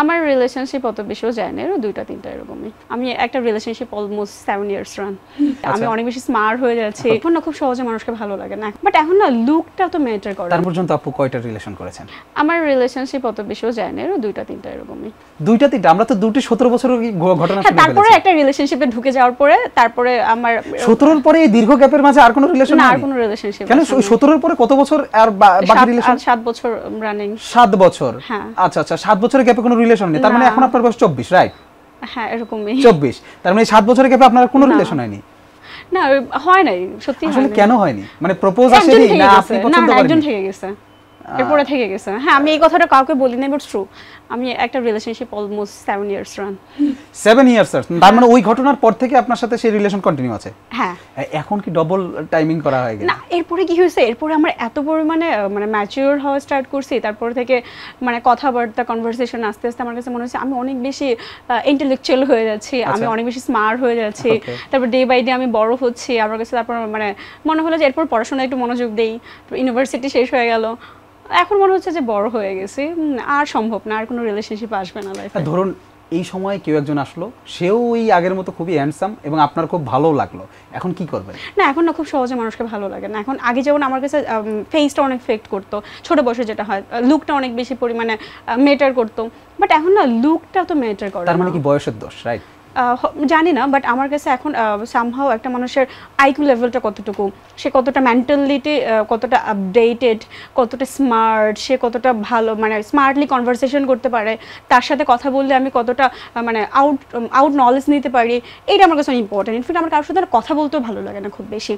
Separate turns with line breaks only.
আমার রিলেশনশিপ অত বেশিও যায় না, এরও 2টা 3টা এরকমই। আমি একটা রিলেশনশিপ অলমোস্ট 7 ইয়ার্স রান। আমি অনেক বেশি স্মার্ট হয়ে যাচ্ছি এখন না, খুব সহজে মানুষকে ভালো লাগে না, বাট এখন না লুকটা তো ম্যাটার করে।
তার পর্যন্ত আপু কয়টা রিলেশন করেছেন?
আমার রিলেশনশিপ অত বেশিও যায় না, এরও 2টা 3টা এরকমই।
2টা 3টা? আমরা তো 17 বছরের ঘটনা শুনে
তারপরে একটা রিলেশনশিপে ঢুকে যাওয়ার পরে তারপরে আমার
17 পরে এই দীর্ঘ গ্যাপের মাঝে আর কোনো রিলেশন
না,
নেই?
আর কোনো রিলেশনশিপ
কেন 17 পরে কত বছর আর বাকি রিলেশন?
7 বছর রানিং।
7 বছর?
হ্যাঁ।
আচ্ছা আচ্ছা, 7 বছরের গ্যাপে কোনো রিলেশন নেই, তার মানে এখন আপনার বয়স 24, রাইট?
হ্যাঁ এরকমই।
24, তার মানে 7 বছরের গ্যাপে আপনার কোনো রিলেশন হয়নি?
না হয় নাই, সত্যি হয়
আসলে
নাই।
কেন হয়নি? মানে প্রপোজ আসেনি না আপনি পছন্দ করেন?
একজন থেকে গেছে, এরপরে থেকে গেছে। হ্যাঁ, আমি এই কথাটা কাউকে বলি নাই, বাট ট্রু। আমি একটা relationship almost 7 years run.
7 years? তার মানে ওই ঘটনার পর থেকে আপনার সাথে সেই রিলেশন কন্টিনিউ আছে?
হ্যাঁ।
এখন কি ডবল টাইমিং করা হয়ে গেছে?
না, এরপরে কি হয়েছে, এরপরে আমরা এত পরিমাণে মানে ম্যাচিওর হওয়া স্টার্ট করছি, তারপর থেকে মানে কথাবার্তা কনভারসেশন আস্তে আস্তে আমার কাছে মনে হচ্ছে আমি অনেক বেশি ইন্টেলেকচুয়াল হয়ে যাচ্ছি, আমি অনেক বেশি স্মার্ট হয়ে যাচ্ছি। তারপর ডে বাই ডে আমি বড় হচ্ছি আমার কাছে। তারপর মানে মনে হলো যে এরপর পড়াশোনায় একটু মনোযোগ দেই, ইউনিভার্সিটি শেষ হয়ে গেল, এখন মনে হচ্ছে যে বড় হয়ে গেছি, আর সম্ভব না, আর কোনো রিলেশনশিপ আসবে না লাইফে।
ধরুন এই সময় কেউ একজন আসলো, সেও ওই আগের মতো খুবই হ্যান্ডসাম এবং আপনার খুব ভালো লাগলো, এখন কি করবেন?
না, এখন না খুব সহজে মানুষকে ভালো লাগে না। এখন আগে যেমন আমার কাছে ফেসটা অনেক ফেক্ট করতো, ছোট বয়সে যেটা হয়, লুকটা অনেক বেশি পরিমাণে ম্যাটার করতো, বাট এখন না লুকটা তো ম্যাটার করে।
তার মানে কি বয়সের দোষ, রাইট?
জানি না, বাট আমার কাছে এখন সামহাও একটা মানুষের আইকিউ লেভেলটা কতটুকু, সে কতটা মেন্টালিটি কতটা আপডেটেড, কতটা স্মার্ট, সে কতটা ভালো মানে স্মার্টলি কনভারসেশন করতে পারে, তার সাথে কথা বললে আমি কতটা মানে আউট নলেজ নিতে পারি, এইটা আমার কাছে ইম্পর্টেন্ট। ইনফ্যাক্ট আমার কারোর সাথে কথা বলতেও ভালো লাগে না খুব বেশি।